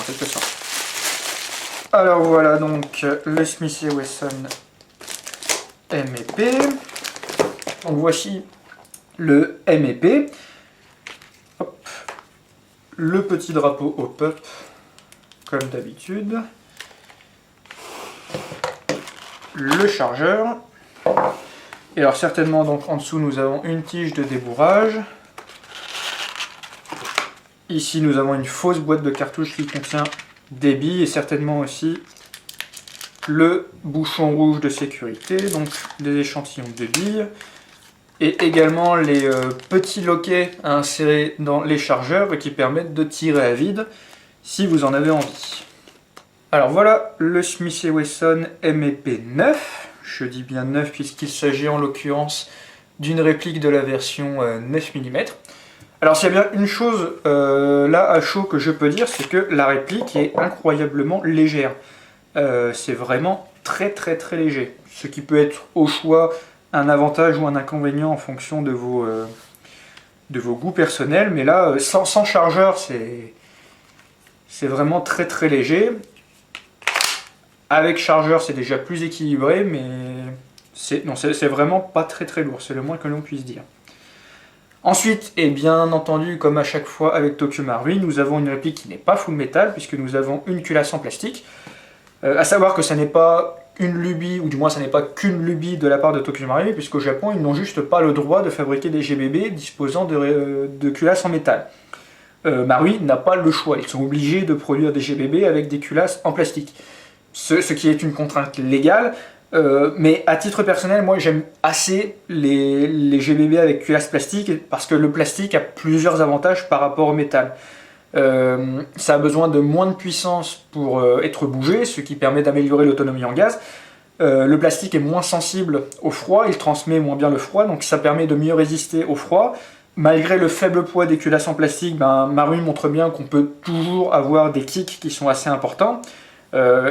quelque sorte. Alors voilà donc le Smith & Wesson M&P. Donc voici le M&P. Hop. Le petit drapeau au pop, comme d'habitude. Le chargeur. Et alors certainement donc en dessous nous avons une tige de débourrage. Ici nous avons une fausse boîte de cartouches qui contient des billes et certainement aussi le bouchon rouge de sécurité, donc des échantillons de billes. Et également les petits loquets à insérer dans les chargeurs qui permettent de tirer à vide si vous en avez envie. Alors voilà le Smith & Wesson M&P 9. Je dis bien 9 puisqu'il s'agit en l'occurrence d'une réplique de la version 9 mm. Alors s'il y a bien une chose là à chaud que je peux dire, c'est que la réplique est incroyablement légère. C'est vraiment très léger. Ce qui peut être au choix un avantage ou un inconvénient en fonction de vos goûts personnels. Mais là, sans chargeur, c'est vraiment très léger. Avec chargeur, c'est déjà plus équilibré, mais c'est vraiment pas très lourd, c'est le moins que l'on puisse dire. Ensuite, et bien entendu, comme à chaque fois avec Tokyo Marui, nous avons une réplique qui n'est pas full métal, puisque nous avons une culasse en plastique. À savoir que ça n'est pas une lubie, ou du moins ça n'est pas qu'une lubie de la part de Tokyo Marui, puisqu'au Japon, ils n'ont juste pas le droit de fabriquer des GBB disposant de culasses en métal. Marui n'a pas le choix, ils sont obligés de produire des GBB avec des culasses en plastique. Ce qui est une contrainte légale, mais à titre personnel, moi j'aime assez les GBB avec culasse plastique parce que le plastique a plusieurs avantages par rapport au métal. Ça a besoin de moins de puissance pour être bougé, ce qui permet d'améliorer l'autonomie en gaz. Le plastique est moins sensible au froid, il transmet moins bien le froid, donc ça permet de mieux résister au froid. Malgré le faible poids des culasses en plastique, Marui montre bien qu'on peut toujours avoir des kicks qui sont assez importants.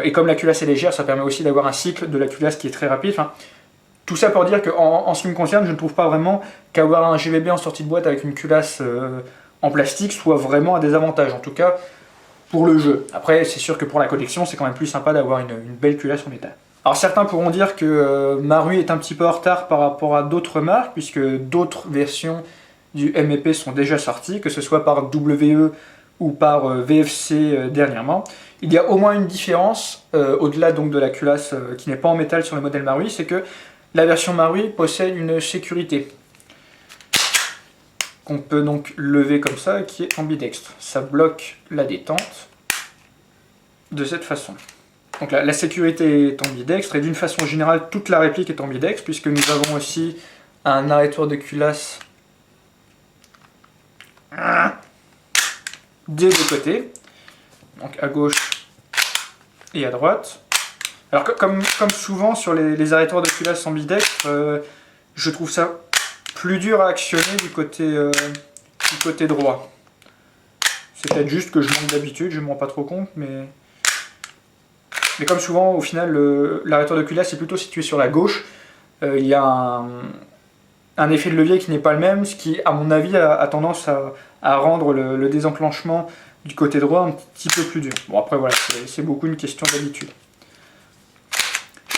Et comme la culasse est légère, ça permet aussi d'avoir un cycle de la culasse qui est très rapide. Enfin, tout ça pour dire qu'en ce qui me concerne, je ne trouve pas vraiment qu'avoir un GBB en sortie de boîte avec une culasse en plastique soit vraiment un désavantage, en tout cas pour le jeu. Après, c'est sûr que pour la collection, c'est quand même plus sympa d'avoir une belle culasse en métal. Alors certains pourront dire que Marui est un petit peu en retard par rapport à d'autres marques, puisque d'autres versions du M&P sont déjà sorties, que ce soit par WE ou par VFC dernièrement. Il y a au moins une différence, au-delà donc de la culasse qui n'est pas en métal sur le modèle Marui, c'est que la version Marui possède une sécurité qu'on peut donc lever comme ça, qui est ambidextre. Ça bloque la détente de cette façon. Donc la sécurité est ambidextre, et d'une façon générale, toute la réplique est ambidextre, puisque nous avons aussi un arrêtoir de culasse des deux côtés, donc à gauche et à droite. Alors comme souvent sur les arrêtoirs de culasse ambidextres, je trouve ça plus dur à actionner du côté droit. C'est peut-être juste que je manque d'habitude, je ne me rends pas trop compte, mais comme souvent au final l'arrêtoir de culasse est plutôt situé sur la gauche. Il y a un effet de levier qui n'est pas le même, ce qui à mon avis a tendance à rendre le désenclenchement du côté droit un petit peu plus dur. Bon après voilà, c'est beaucoup une question d'habitude.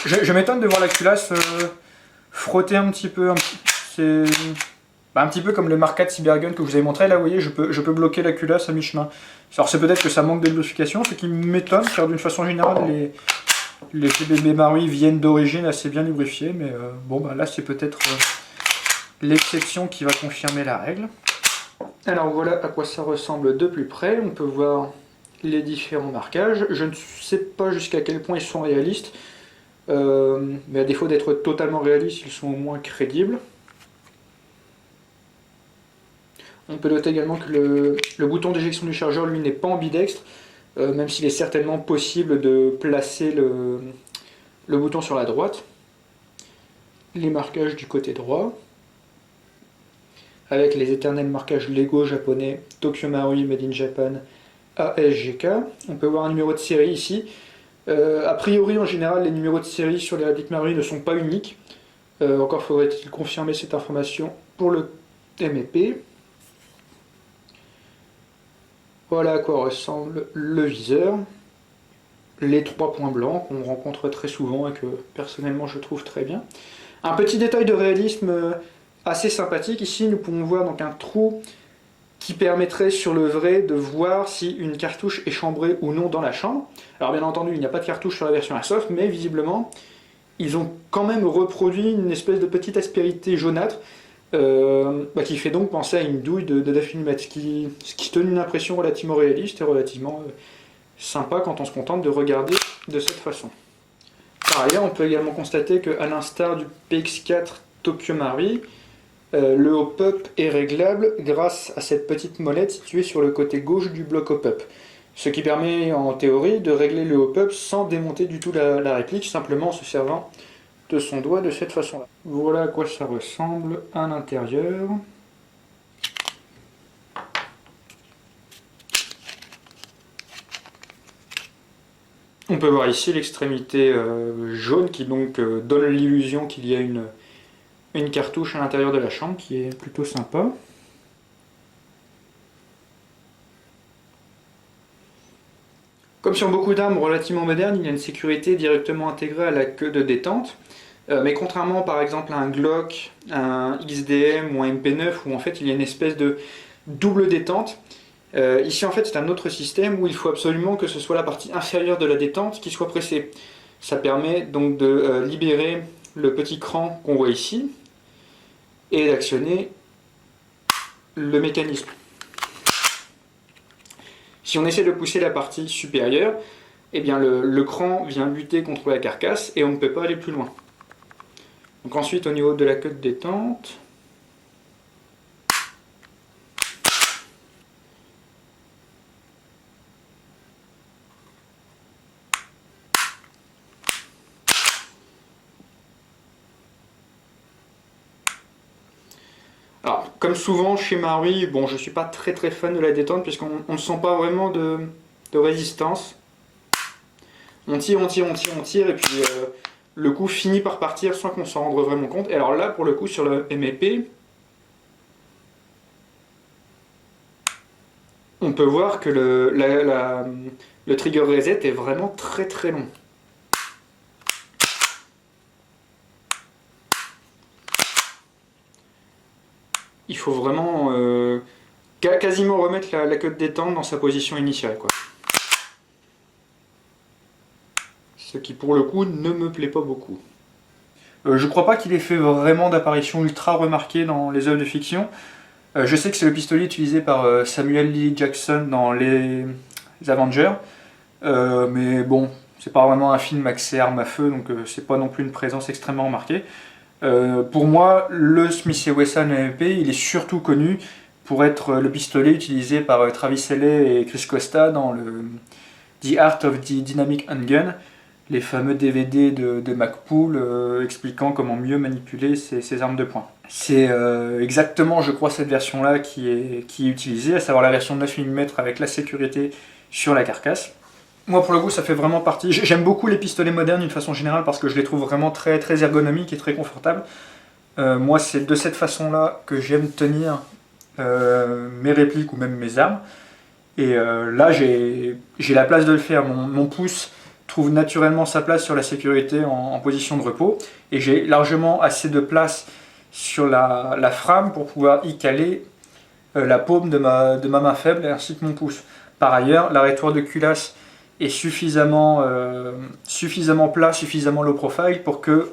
Je m'étonne de voir la culasse frotter un petit peu, c'est un petit peu comme le Mark IV Cybergun que je vous avais montré. Là vous voyez, je peux bloquer la culasse à mi-chemin. Alors c'est peut-être que ça manque de lubrification, ce qui m'étonne, car d'une façon générale les GBB Marui viennent d'origine assez bien lubrifiés, mais bon là c'est peut-être l'exception qui va confirmer la règle. Alors voilà à quoi ça ressemble de plus près. On peut voir les différents marquages. Je ne sais pas jusqu'à quel point ils sont réalistes, mais à défaut d'être totalement réalistes, ils sont au moins crédibles. On peut noter également que le bouton d'éjection du chargeur, lui, n'est pas ambidextre, même s'il est certainement possible de placer le bouton sur la droite. Les marquages du côté droit, avec les éternels marquages Lego japonais Tokyo Marui Made in Japan ASGK. On peut voir un numéro de série ici. A priori, en général, les numéros de série sur les répliques Marui ne sont pas uniques. Encore faudrait-il confirmer cette information pour le M&P. Voilà à quoi ressemble le viseur. Les 3 points blancs qu'on rencontre très souvent et que personnellement je trouve très bien. Un petit détail de réalisme assez sympathique, ici nous pouvons voir donc un trou qui permettrait sur le vrai de voir si une cartouche est chambrée ou non dans la chambre. Alors bien entendu il n'y a pas de cartouche sur la version Airsoft, mais visiblement ils ont quand même reproduit une espèce de petite aspérité jaunâtre qui fait donc penser à une douille de Daphne Numet, ce qui donne une impression relativement réaliste et relativement sympa quand on se contente de regarder de cette façon. Par ailleurs, on peut également constater qu'à l'instar du PX4 Tokyo Marui, le hop-up est réglable grâce à cette petite molette située sur le côté gauche du bloc hop-up. Ce qui permet en théorie de régler le hop-up sans démonter du tout la réplique, simplement en se servant de son doigt de cette façon-là. Voilà à quoi ça ressemble à l'intérieur. On peut voir ici l'extrémité jaune qui donc donne l'illusion qu'il y a une cartouche à l'intérieur de la chambre qui est plutôt sympa. Comme sur beaucoup d'armes relativement modernes, il y a une sécurité directement intégrée à la queue de détente. Mais contrairement par exemple à un Glock, un XDM ou un MP9 où en fait il y a une espèce de double détente, ici en fait c'est un autre système où il faut absolument que ce soit la partie inférieure de la détente qui soit pressée. Ça permet donc de libérer le petit cran qu'on voit ici et d'actionner le mécanisme. Si on essaie de pousser la partie supérieure, eh bien le cran vient lutter contre la carcasse et on ne peut pas aller plus loin. Donc ensuite au niveau de la queue de détente, alors, comme souvent chez Marui, bon, je ne suis pas très fan de la détente puisqu'on ne sent pas vraiment de résistance. On tire et puis le coup finit par partir sans qu'on s'en rende vraiment compte. Et alors là, pour le coup, sur le MEP, on peut voir que le trigger reset est vraiment très long. Il faut vraiment quasiment remettre la queue de détente dans sa position initiale, quoi. Ce qui pour le coup ne me plaît pas beaucoup. Je crois pas qu'il ait fait vraiment d'apparition ultra remarquée dans les œuvres de fiction. Je sais que c'est le pistolet utilisé par Samuel L. Jackson dans les Avengers, mais bon, c'est pas vraiment un film axé arme à feu, donc c'est pas non plus une présence extrêmement remarquée. Pour moi, le Smith & Wesson MP, il est surtout connu pour être le pistolet utilisé par Travis Heley et Chris Costa dans le The Art of the Dynamic Handgun, les fameux DVD de MacPool expliquant comment mieux manipuler ses armes de poing. C'est exactement, je crois, cette version-là qui est utilisée, à savoir la version 9 mm avec la sécurité sur la carcasse. Moi, pour le coup, ça fait vraiment partie. J'aime beaucoup les pistolets modernes d'une façon générale parce que je les trouve vraiment très ergonomiques et très confortables. Moi, c'est de cette façon-là que j'aime tenir mes répliques ou même mes armes. Et là, j'ai la place de le faire. Mon pouce trouve naturellement sa place sur la sécurité en position de repos. Et j'ai largement assez de place sur la frame pour pouvoir y caler la paume de ma main faible ainsi que mon pouce. Par ailleurs, l'arrêtoir de culasse est suffisamment plat, suffisamment low profile pour que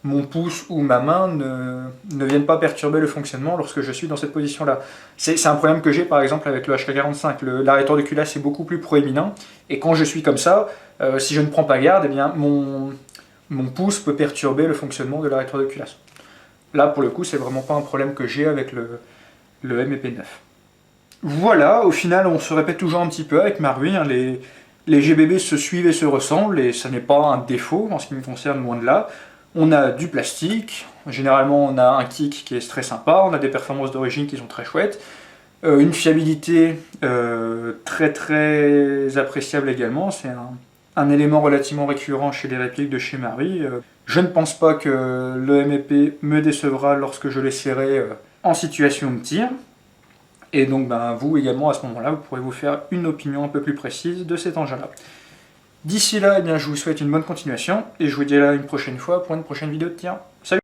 mon pouce ou ma main ne viennent pas perturber le fonctionnement lorsque je suis dans cette position-là. C'est un problème que j'ai par exemple avec le HK45. L'arrêtoir de culasse est beaucoup plus proéminent et quand je suis comme ça, si je ne prends pas garde, mon pouce peut perturber le fonctionnement de l'arrêtoir de culasse. Là pour le coup, c'est vraiment pas un problème que j'ai avec le MEP9. Voilà, au final on se répète toujours un petit peu avec Marui, hein, les GBB se suivent et se ressemblent et ça n'est pas un défaut en ce qui me concerne, loin de là. On a du plastique, généralement on a un kick qui est très sympa, on a des performances d'origine qui sont très chouettes, une fiabilité très appréciable également, c'est un élément relativement récurrent chez les répliques de chez Marui. Je ne pense pas que le MEP me décevra lorsque je l'essaierai en situation de tir. Et donc vous également à ce moment-là, vous pourrez vous faire une opinion un peu plus précise de cet engin-là. D'ici là, je vous souhaite une bonne continuation, et je vous dis à une prochaine fois pour une prochaine vidéo de tir. Salut!